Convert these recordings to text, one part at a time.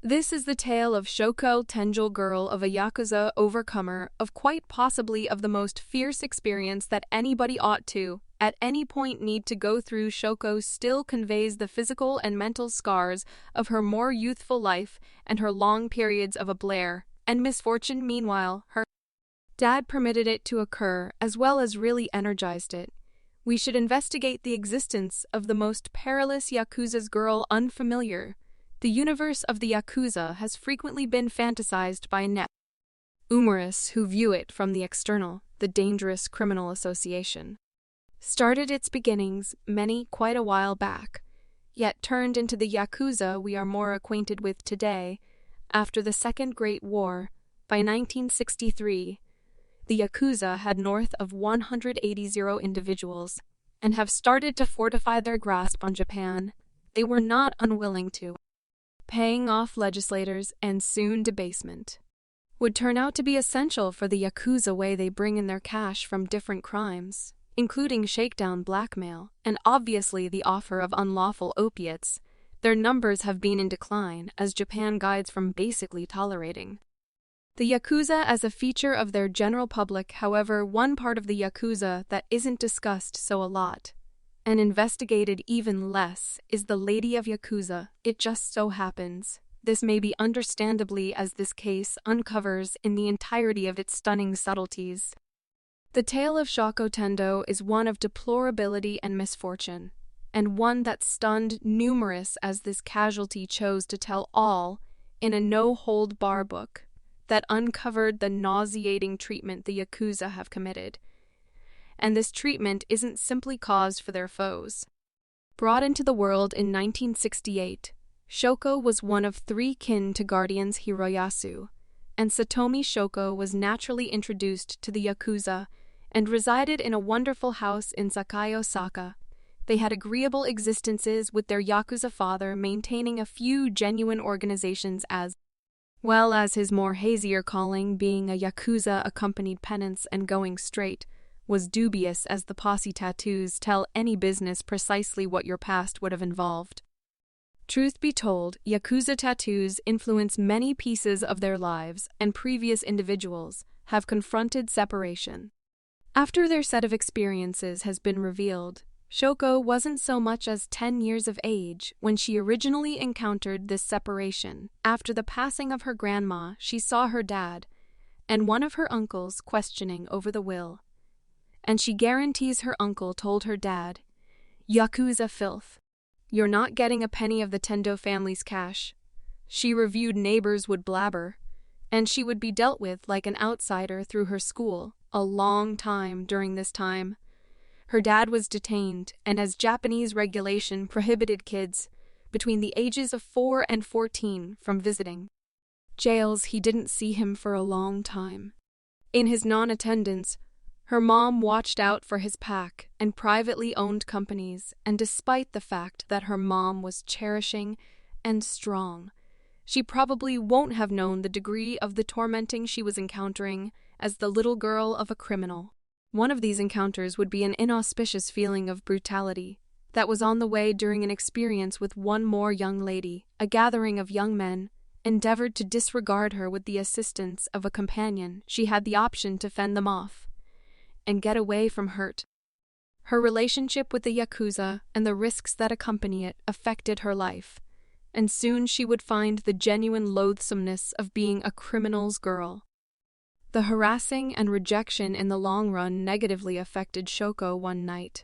This is the tale of Shoko Tenjil, girl of a Yakuza overcomer, of quite possibly of the most fierce experience that anybody ought to, at any point, need to go through. Shoko still conveys the physical and mental scars of her more youthful life and her long periods of ablair and misfortune. Meanwhile, her dad permitted it to occur, as well as really energized it. We should investigate the existence of the most perilous Yakuza's girl. Unfamiliar. The universe of the Yakuza has frequently been fantasized by humorists who view it from the external. The dangerous criminal association started its beginnings quite a while back, yet turned into the Yakuza we are more acquainted with today. After the Second Great War, by 1963, the Yakuza had north of 180 individuals and have started to fortify their grasp on Japan. They were not unwilling to. Paying off legislators and soon debasement would turn out to be essential for the Yakuza way they bring in their cash from different crimes, including shakedown blackmail and obviously the offer of unlawful opiates. Their numbers have been in decline as Japan guides from basically tolerating the Yakuza as a feature of their general public. However, one part of the Yakuza that isn't discussed so a lot, and investigated even less, is the Lady of Yakuza. It just so happens, this may be understandably, as this case uncovers in the entirety of its stunning subtleties. The tale of Shoko Tendo is one of deplorability and misfortune, and one that stunned numerous, as this casualty chose to tell all in a no-hold-bar book that uncovered the nauseating treatment the Yakuza have committed. And this treatment isn't simply caused for their foes. Brought into the world in 1968, Shoko was one of three kin to guardians Hiroyasu, and Satomi Shoko was naturally introduced to the Yakuza and resided in a wonderful house in Sakai, Osaka. They had agreeable existences with their Yakuza father, maintaining a few genuine organizations, as well as his more hazier calling, being a Yakuza-accompanied penance and going straight was dubious, as the posse tattoos tell any business precisely what your past would have involved. Truth be told, Yakuza tattoos influence many pieces of their lives, and previous individuals have confronted separation. After their set of experiences has been revealed, Shoko wasn't so much as 10 years of age when she originally encountered this separation. After the passing of her grandma, she saw her dad and one of her uncles questioning over the will, and she guarantees her uncle told her dad, "Yakuza filth. You're not getting a penny of the Tendo family's cash." She reviewed neighbors would blabber, and she would be dealt with like an outsider through her school. A long time during this time, her dad was detained, and as Japanese regulation prohibited kids between the ages of 4 and 14 from visiting jails, he didn't see him for a long time. In his non-attendance, her mom watched out for his pack and privately owned companies, and despite the fact that her mom was cherishing and strong, she probably won't have known the degree of the tormenting she was encountering as the little girl of a criminal. One of these encounters would be an inauspicious feeling of brutality that was on the way during an experience with one more young lady. A gathering of young men endeavored to disregard her with the assistance of a companion. She had the option to fend them off and get away from hurt. Her relationship with the Yakuza and the risks that accompany it affected her life, and soon she would find the genuine loathsomeness of being a criminal's girl. The harassing and rejection in the long run negatively affected Shoko one night.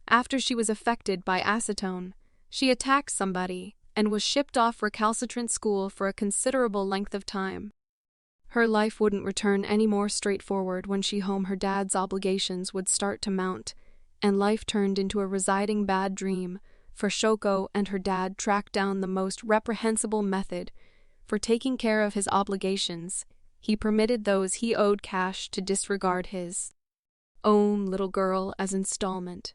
After she was affected by acetone, she attacked somebody and was shipped off recalcitrant school for a considerable length of time. Her life wouldn't return any more straightforward. When she home, her dad's obligations would start to mount, and life turned into a residing bad dream, for Shoko and her dad tracked down the most reprehensible method for taking care of his obligations. He permitted those he owed cash to disregard his own little girl as installment.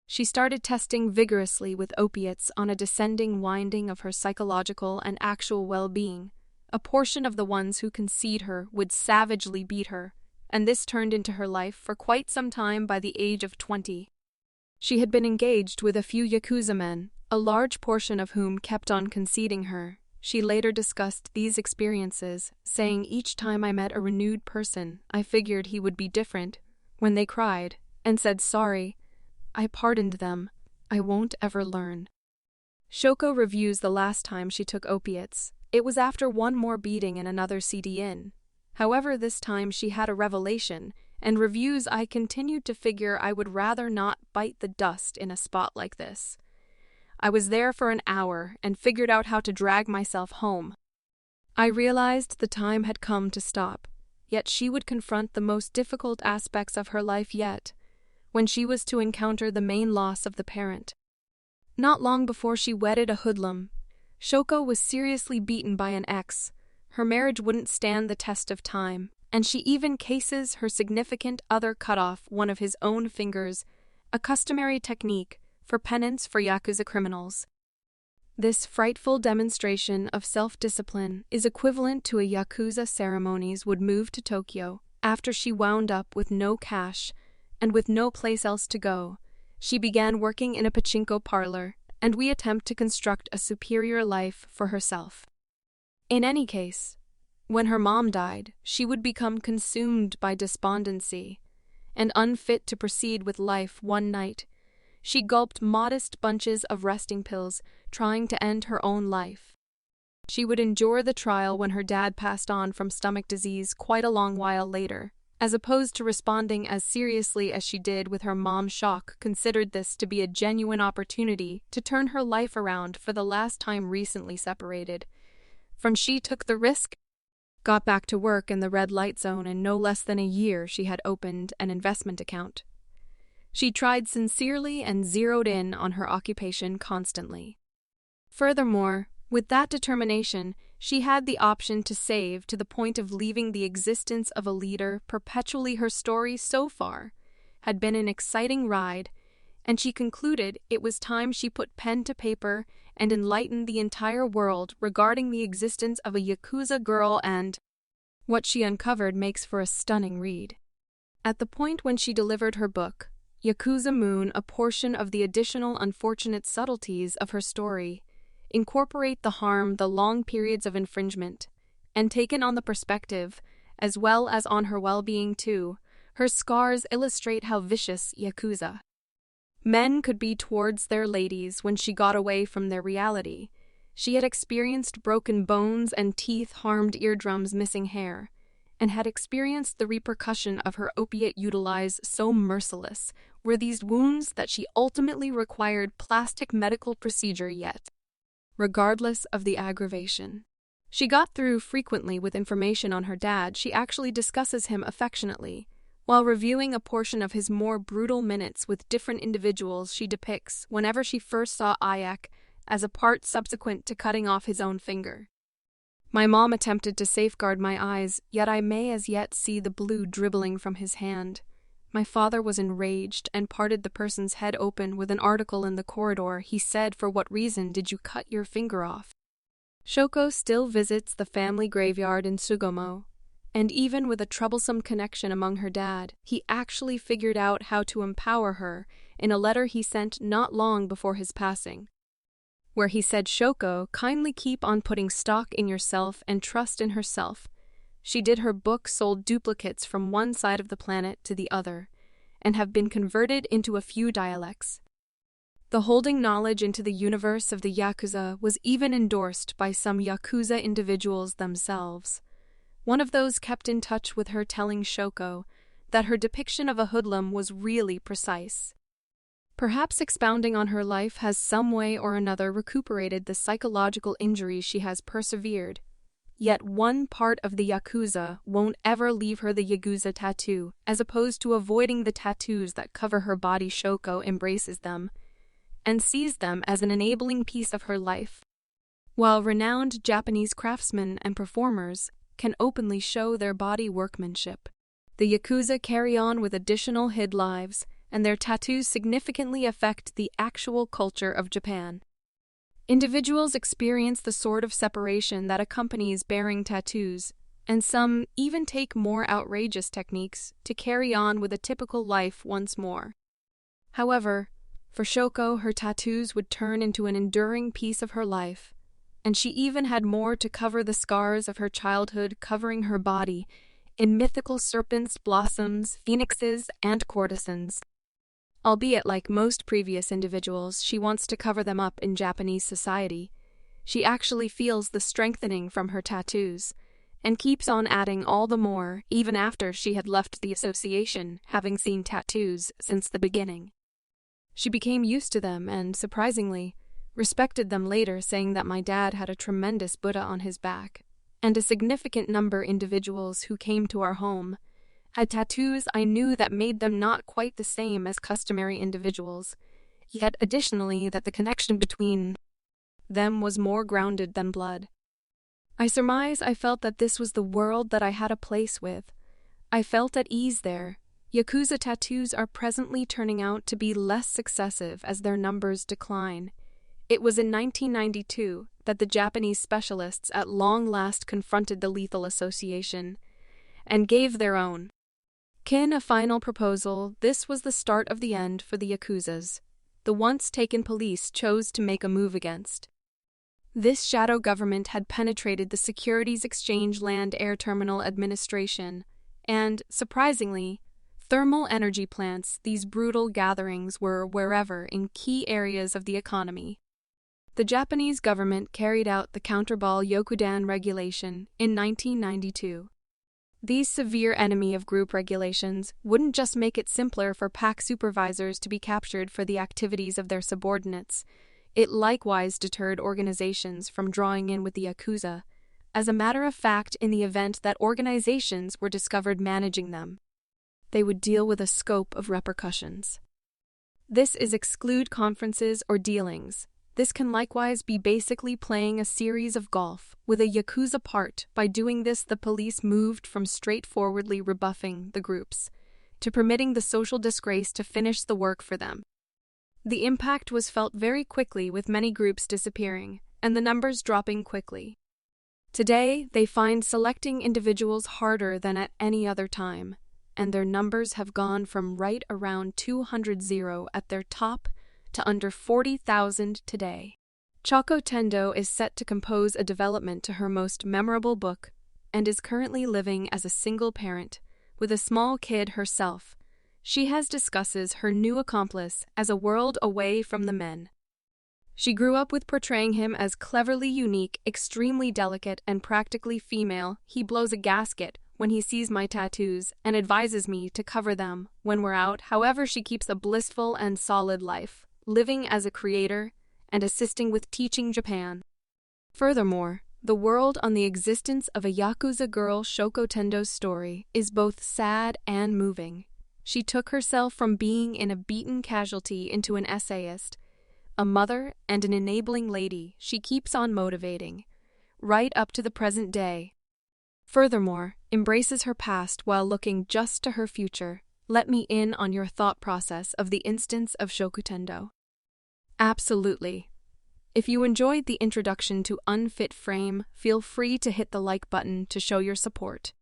She started testing vigorously with opiates on a descending winding of her psychological and actual well-being. A portion of the ones who concede her would savagely beat her, and this turned into her life for quite some time. By the age of 20, she had been engaged with a few Yakuza men, a large portion of whom kept on conceding her, She later discussed these experiences, saying each time I met a renewed person, I figured he would be different. When they cried and said sorry, I pardoned them. I won't ever learn. Shoko reviews the last time she took opiates. It was after one more beating and another CDN. However, this time she had a revelation, and reviews I continued to figure I would rather not bite the dust in a spot like this. I was there for an hour and figured out how to drag myself home. I realized the time had come to stop, yet she would confront the most difficult aspects of her life yet, when she was to encounter the main loss of the parent. Not long before she wedded a hoodlum, Shoko was seriously beaten by an ex. Her marriage wouldn't stand the test of time, and she even cases her significant other cut off one of his own fingers, a customary technique for penance for Yakuza criminals. This frightful demonstration of self-discipline is equivalent to a Yakuza ceremonies would move to Tokyo after she wound up with no cash and with no place else to go. She began working in a pachinko parlor, and we attempt to construct a superior life for herself. In any case, when her mom died, she would become consumed by despondency, and unfit to proceed with life one night. She gulped modest bunches of resting pills, trying to end her own life. She would endure the trial when her dad passed on from stomach disease quite a long while later. As opposed to responding as seriously as she did with her mom's shock, considered this to be a genuine opportunity to turn her life around for the last time recently separated. From she took the risk, got back to work in the red light zone, in no less than a year she had opened an investment account. She tried sincerely and zeroed in on her occupation constantly. Furthermore, with that determination, she had the option to save to the point of leaving the existence of a leader. Perpetually, her story so far had been an exciting ride, and she concluded it was time she put pen to paper and enlightened the entire world regarding the existence of a Yakuza girl, and what she uncovered makes for a stunning read. At the point when she delivered her book, Yakuza Moon, a portion of the additional unfortunate subtleties of her story incorporate the harm, the long periods of infringement, and taken on the perspective, as well as on her well-being too. Her scars illustrate how vicious Yakuza men could be towards their ladies when she got away from their reality. She had experienced broken bones and teeth, harmed eardrums, missing hair, and had experienced the repercussion of her opiate utilize. So merciless were these wounds that she ultimately required plastic medical procedure, yet regardless of the aggravation, she got through frequently with information on her dad. She actually discusses him affectionately. While reviewing a portion of his more brutal minutes with different individuals, she depicts whenever she first saw Ayak as a part subsequent to cutting off his own finger. My mom attempted to safeguard my eyes, yet I may as yet see the blue dribbling from his hand. My father was enraged and parted the person's head open with an article in the corridor. He said, "For what reason did you cut your finger off?" Shoko still visits the family graveyard in Tsugomo, and even with a troublesome connection among her dad, he actually figured out how to empower her in a letter he sent not long before his passing, where he said, "Shoko, kindly keep on putting stock in yourself and trust in herself." She did her book, sold duplicates from one side of the planet to the other, and have been converted into a few dialects. The holding knowledge into the universe of the Yakuza was even endorsed by some Yakuza individuals themselves. One of those kept in touch with her, telling Shoko that her depiction of a hoodlum was really precise. Perhaps expounding on her life has some way or another recuperated the psychological injuries she has persevered. Yet one part of the Yakuza won't ever leave her: the Yakuza tattoo. As opposed to avoiding the tattoos that cover her body, Shoko embraces them and sees them as an enabling piece of her life. While renowned Japanese craftsmen and performers can openly show their body workmanship, the Yakuza carry on with additional hid lives, and their tattoos significantly affect the actual culture of Japan. Individuals experience the sort of separation that accompanies bearing tattoos, and some even take more outrageous techniques to carry on with a typical life once more. However, for Shoko, her tattoos would turn into an enduring piece of her life. and she even had more to cover the scars of her childhood covering her body in mythical serpents, blossoms, phoenixes, and courtesans. Albeit like most previous individuals, she wants to cover them up in Japanese society. She actually feels the strengthening from her tattoos, and keeps on adding all the more even after she had left the association, having seen tattoos since the beginning. She became used to them and, surprisingly, respected them later, saying that my dad had a tremendous Buddha on his back, and a significant number individuals who came to our home had tattoos I knew that made them not quite the same as customary individuals, yet additionally that the connection between them was more grounded than blood. I surmise I felt that this was the world that I had a place with. I felt at ease there. Yakuza tattoos are presently turning out to be less successive as their numbers decline. It was in 1992 that the Japanese specialists at long last confronted the lethal association and gave their own kin a final proposal. This was the start of the end for the Yakuzas. The once taken police chose to make a move against. This shadow government had penetrated the Securities Exchange Land Air Terminal Administration, and, surprisingly, thermal energy plants. These brutal gatherings were wherever in key areas of the economy. The Japanese government carried out the counterball Yokudan regulation in 1992. These severe enemy of group regulations wouldn't just make it simpler for pack supervisors to be captured for the activities of their subordinates, it likewise deterred organizations from drawing in with the Yakuza. As a matter of fact, in the event that organizations were discovered managing them, they would deal with a scope of repercussions. This is exclude conferences or dealings. This can likewise be basically playing a series of golf with a Yakuza part. By doing this, the police moved from straightforwardly rebuffing the groups to permitting the social disgrace to finish the work for them. The impact was felt very quickly, with many groups disappearing and the numbers dropping quickly. Today, they find selecting individuals harder than at any other time, and their numbers have gone from right around 200 at their top to under 40,000 today. Chako Tendo is set to compose a development to her most memorable book and is currently living as a single parent with a small kid herself. She discusses her new accomplice as a world away from the men. She grew up with portraying him as cleverly unique, extremely delicate, and practically female. He blows a gasket when he sees my tattoos and advises me to cover them when we're out. However, she keeps a blissful and solid life, living as a creator and assisting with teaching Japan. Furthermore, the world on the existence of a Yakuza girl. Shoko Tendo's story is both sad and moving. She took herself from being a beaten casualty into an essayist, a mother, and an enabling lady. She keeps on motivating, right up to the present day. Furthermore, embraces her past while looking just to her future. Let me in on your thought process of the instance of Shoko Tendo. Absolutely. If you enjoyed the introduction to Unfit Frame, feel free to hit the like button to show your support.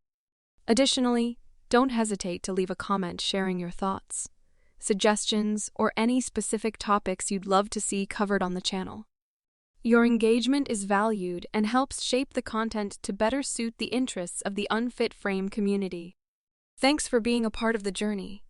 Additionally, don't hesitate to leave a comment sharing your thoughts, suggestions, or any specific topics you'd love to see covered on the channel. Your engagement is valued and helps shape the content to better suit the interests of the Unfit Frame community. Thanks for being a part of the journey.